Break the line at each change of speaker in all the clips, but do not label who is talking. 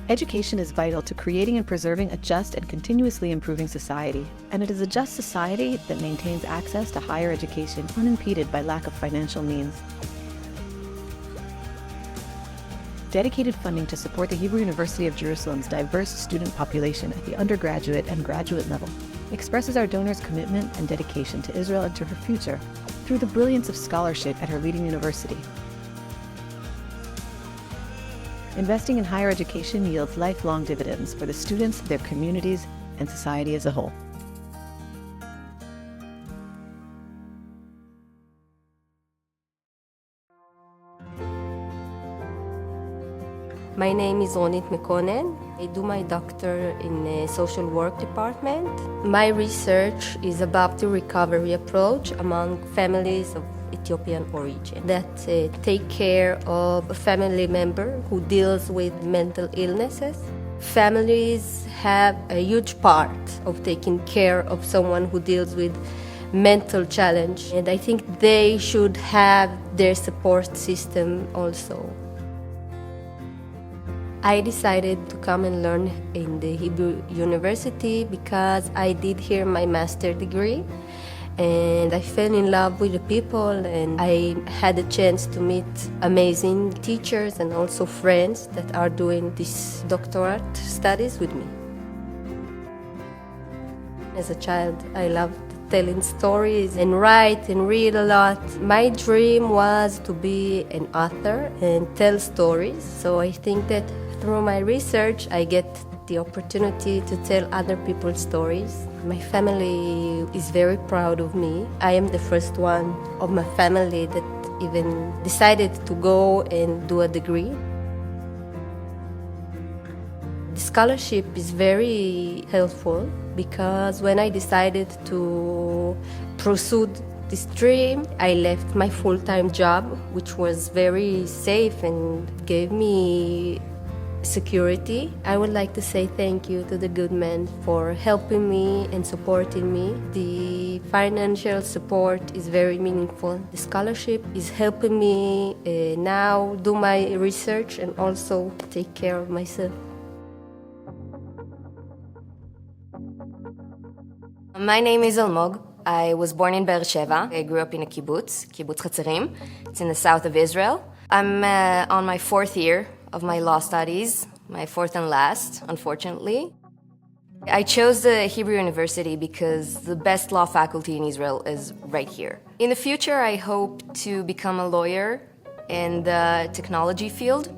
Education is vital to creating and preserving a just and continuously improving society, and it is a just society that maintains access to higher education unimpeded by lack of financial means. Dedicated funding to support the Hebrew University of Jerusalem's diverse student population at the undergraduate and graduate level expresses our donors' commitment and dedication to Israel and to her future through the brilliance of scholarship at her leading university. Investing in higher education yields lifelong dividends for the students, their communities, and society as a whole.
My name is Ronit Mekonen. I do my doctor in the social work department. My research is about the recovery approach among families of Ethiopian origin that take care of a family member who deals with mental illnesses. Families have a huge part of taking care of someone who deals with mental challenge, and I think they should have their support system also. I decided to come and learn in the Hebrew University because I did here my master's degree, and I fell in love with the people, and I had a chance to meet amazing teachers and also friends that are doing this doctorate studies with me. As a child, I loved telling stories and write and read a lot. My dream was to be an author and tell stories, so I think that through my research, I get the opportunity to tell other people's stories. My family is very proud of me. I am the first one of my family that even decided to go and do a degree. The scholarship is very helpful because when I decided to pursue this dream, I left my full-time job, which was very safe and gave me security. I would like to say thank you to the Goodman for helping me and supporting me. The financial support is very meaningful. The scholarship is helping me now do my research and also take care of myself.
My name is Almog. I was born in Be'er Sheva. I grew up in a kibbutz Chatzerim. It's in the south of Israel. I'm on my fourth year of my law studies, my fourth and last, unfortunately. I chose the Hebrew University because the best law faculty in Israel is right here. In the future, I hope to become a lawyer in the technology field.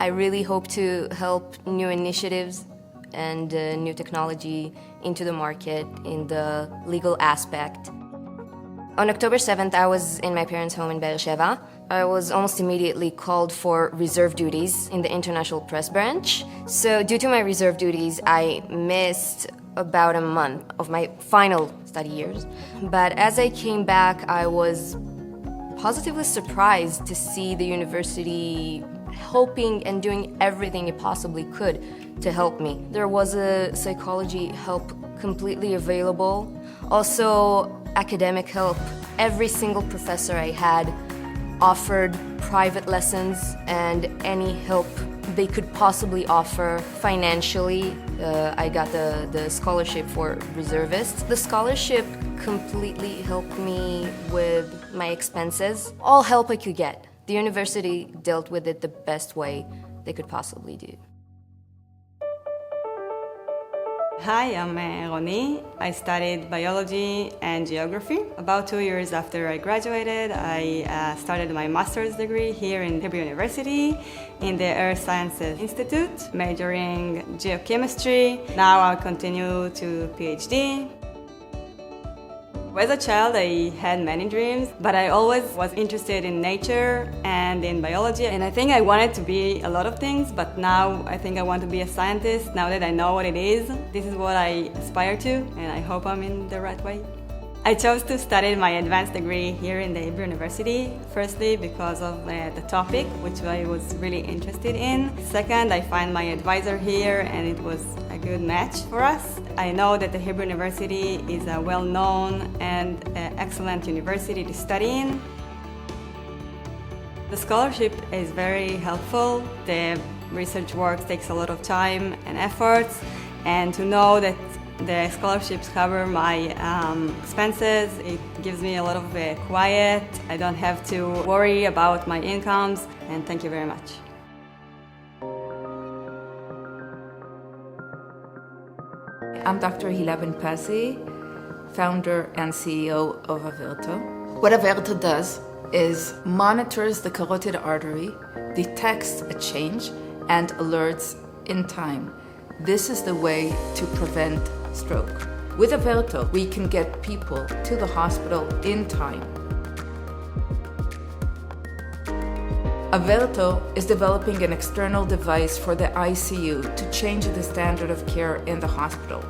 I really hope to help new initiatives and new technology into the market in the legal aspect. On October 7th, I was in my parents' home in Be'er Sheva. I was almost immediately called for reserve duties in the International Press Branch. So due to my reserve duties, I missed about a month of my final study years. But as I came back, I was positively surprised to see the university helping and doing everything it possibly could to help me. There was a psychology help completely available. Also, academic help. Every single professor I had offered private lessons and any help they could possibly offer financially. I got the scholarship for reservists. The scholarship completely helped me with my expenses. All help I could get. The university dealt with it the best way they could possibly do.
Hi, I'm Roni. I studied biology and geography. About 2 years after I graduated, I started my master's degree here in Hebrew University in the Earth Sciences Institute, majoring geochemistry. Now I continue to PhD. As a child, I had many dreams, but I always was interested in nature and in biology, and I think I wanted to be a lot of things, but now I think I want to be a scientist. Now that I know what it is, this is what I aspire to, and I hope I'm in the right way. I chose to study my advanced degree here in the Hebrew University, firstly because of the topic, which I was really interested in. Second, I find my advisor here, and it was a good match for us. I know that the Hebrew University is a well-known and excellent university to study in. The scholarship is very helpful. The Research work takes a lot of time and efforts, and to know that the scholarships cover my expenses, it gives me a lot of quiet. I don't have to worry about my incomes, and thank you very much.
I'm Dr. Hila Ben-Pasi, founder and CEO of Averto. What Averto does is monitors the carotid artery, detects a change, and alerts in time. This is the way to prevent stroke. With Averto, we can get people to the hospital in time. Averto is developing an external device for the ICU to change the standard of care in the hospital.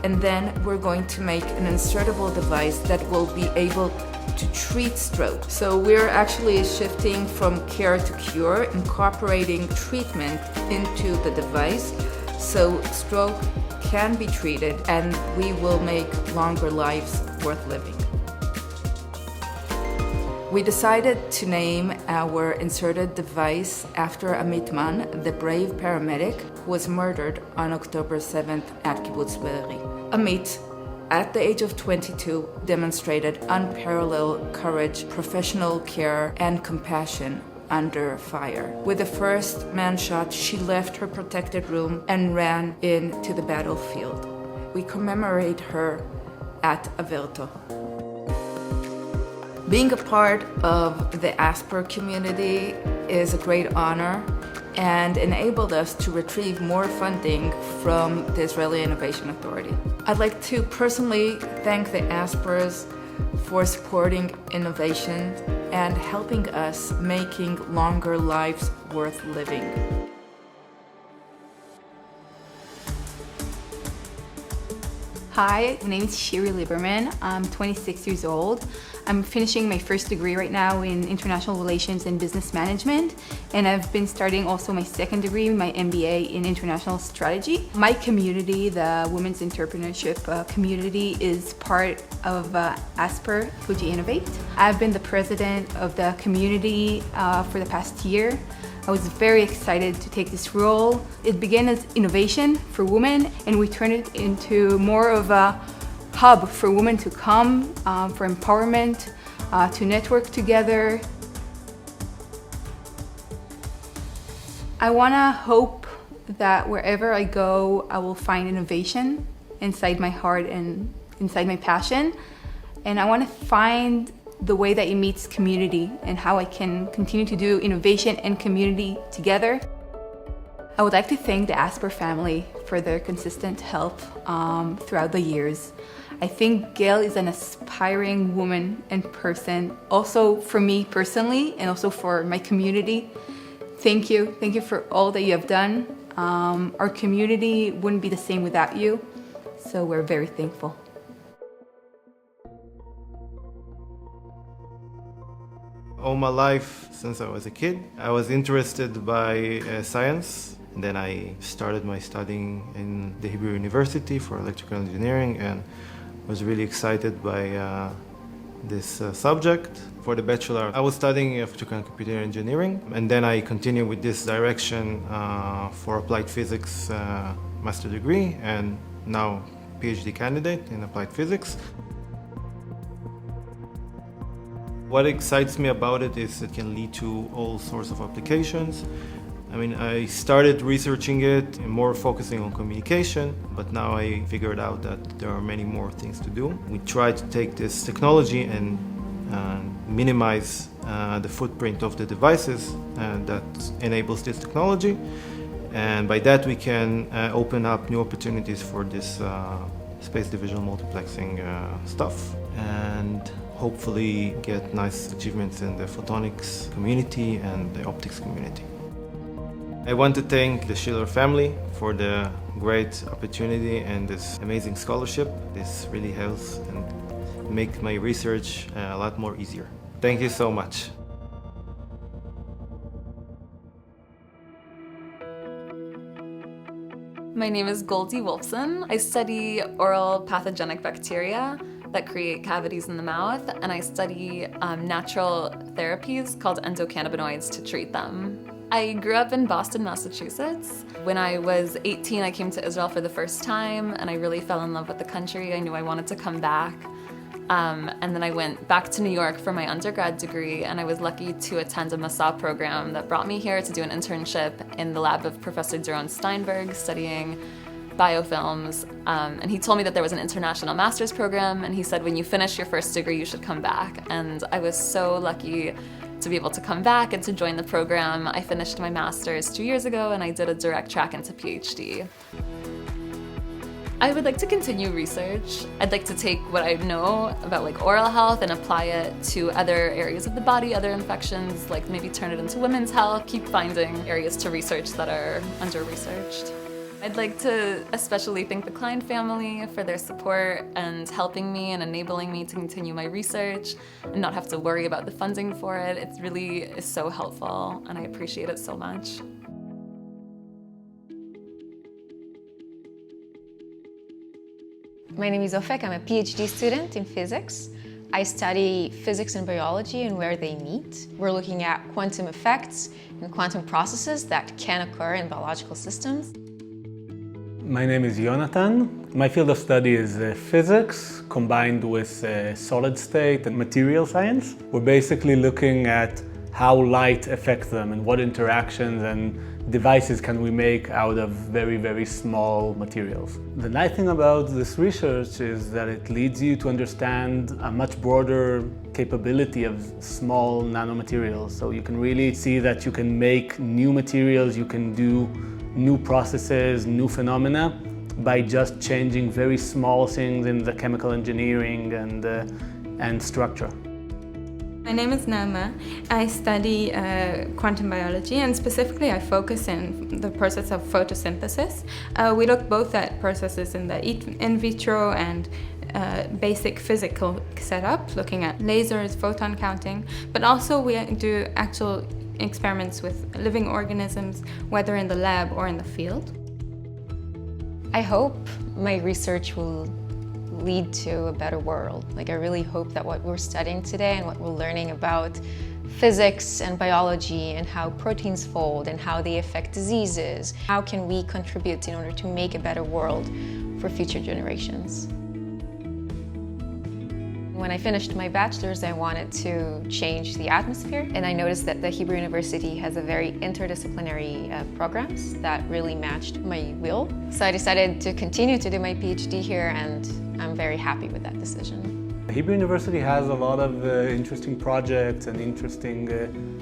And then we're going to make an insertable device that will be able to treat stroke. So we're actually shifting from care to cure, incorporating treatment into the device so stroke can be treated and we will make longer lives worth living. We decided to name our inserted device after Amit Man, the brave paramedic who was murdered on October 7th at Kibbutz Be'eri. Amit, at the age of 22, demonstrated unparalleled courage, professional care, and compassion under fire. With the first man shot, she left her protected room and ran into the battlefield. We commemorate her at Averto. Being a part of the Asper community is a great honor and enabled us to retrieve more funding from the Israeli Innovation Authority. I'd like to personally thank the Aspers for supporting innovation and helping us making longer lives worth living.
Hi, my name is Shiri Lieberman. I'm 26 years old. I'm finishing my first degree right now in International Relations and Business Management, and I've been starting also my second degree, my MBA in International Strategy. My community, the Women's Entrepreneurship community, is part of Asper-HUJI Innovate. I've been the president of the community for the past year. I was very excited to take this role. It began as innovation for women, and we turned it into more of a hub for women to come, for empowerment, to network together. I want to hope that wherever I go, I will find innovation inside my heart and inside my passion. And I want to find the way that it meets community and how I can continue to do innovation and community together. I would like to thank the Asper family for their consistent help throughout the years. I think Gail is an aspiring woman and person, also for me personally and also for my community. Thank you. Thank you for all that you have done. Our community wouldn't be the same without you, so we're very thankful.
All my life, since I was a kid, I was interested by science. And then I started my studying in the Hebrew University for electrical engineering and was really excited by this subject. For the bachelor, I was studying electrical and computer engineering, and then I continued with this direction for applied physics master degree, and now PhD candidate in applied physics. What excites me about it is it can lead to all sorts of applications. I mean, I started researching it and more focusing on communication, but now I figured out that there are many more things to do. We try to take this technology and minimize the footprint of the devices that enables this technology. And by that we can open up new opportunities for this space divisional multiplexing stuff, and hopefully get nice achievements in the photonics community and the optics community. I want to thank the Shiller family for the great opportunity and this amazing scholarship. This really helps and makes my research a lot more easier. Thank you so much.
My name is Goldie Wolfson. I study oral pathogenic bacteria that create cavities in the mouth, and I study natural therapies called endocannabinoids to treat them. I grew up in Boston, Massachusetts. When I was 18, I came to Israel for the first time, and I really fell in love with the country. I knew I wanted to come back. And then I went back to New York for my undergrad degree, and I was lucky to attend a Masa program that brought me here to do an internship in the lab of Professor Doron Steinberg studying biofilms. And he told me that there was an international master's program, and he said, when you finish your first degree, you should come back. And I was so lucky to be able to come back and to join the program. I finished my master's 2 years ago, and I did a direct track into PhD. I would like to continue research. I'd like to take what I know about like oral health and apply it to other areas of the body, other infections, like maybe turn it into women's health, keep finding areas to research that are under-researched. I'd like to especially thank the Kline family for their support and helping me and enabling me to continue my research and not have to worry about the funding for it. It really is so helpful, and I appreciate it so much.
My name is Ofek. I'm a PhD student in physics. I study physics and biology and where they meet. We're looking at quantum effects and quantum processes that can occur in biological systems.
My name is Jonathan. My field of study is physics combined with solid state and material science. We're basically looking at how light affects them and what interactions and devices can we make out of very, very small materials. The nice thing about this research is that it leads you to understand a much broader capability of small nanomaterials. So you can really see that you can make new materials, you can do new processes, new phenomena by just changing very small things in the chemical engineering and structure.
My name is Naama. I study quantum biology, and specifically I focus in the process of photosynthesis. We look both at processes in the in vitro and basic physical setup, looking at lasers, photon counting, but also we do actual experiments with living organisms, whether in the lab or in the field.
I hope my research will lead to a better world. Like, I really hope that what we're studying today and what we're learning about physics and biology and how proteins fold and how they affect diseases, how can we contribute in order to make a better world for future generations. When I finished my bachelor's, I wanted to change the atmosphere, and I noticed that the Hebrew University has a very interdisciplinary programs that really matched my will. So I decided to continue to do my PhD here, and I'm very happy with that decision.
The Hebrew University has a lot of interesting projects and interesting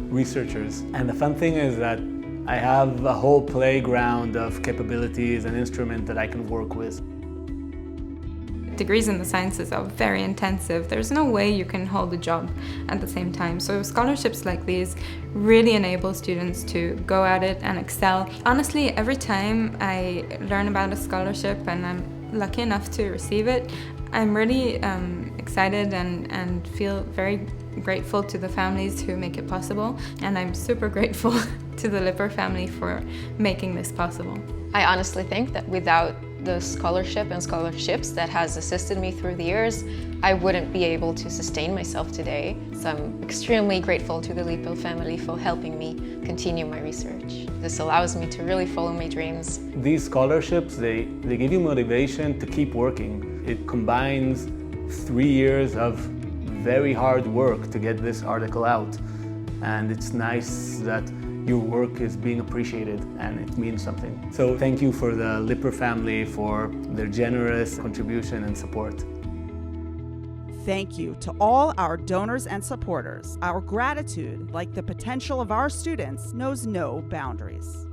researchers. And the fun thing is that I have a whole playground of capabilities and instruments that I can work with.
Degrees in the sciences are very intensive. There's no way you can hold a job at the same time. So scholarships like these really enable students to go at it and excel. Honestly, every time I learn about a scholarship and I'm lucky enough to receive it, I'm really excited and feel very grateful to the families who make it possible. And I'm super grateful to the Lipper family for making this possible.
I honestly think that without the scholarship and scholarships that has assisted me through the years, I wouldn't be able to sustain myself today. So I'm extremely grateful to the Lippel family for helping me continue my research. This allows me to really follow my dreams.
These scholarships, they give you motivation to keep working. It combines 3 years of very hard work to get this article out. And it's nice that your work is being appreciated and it means something. So thank you for the Lipper family for their generous contribution and support.
Thank you to all our donors and supporters. Our gratitude, like the potential of our students, knows no boundaries.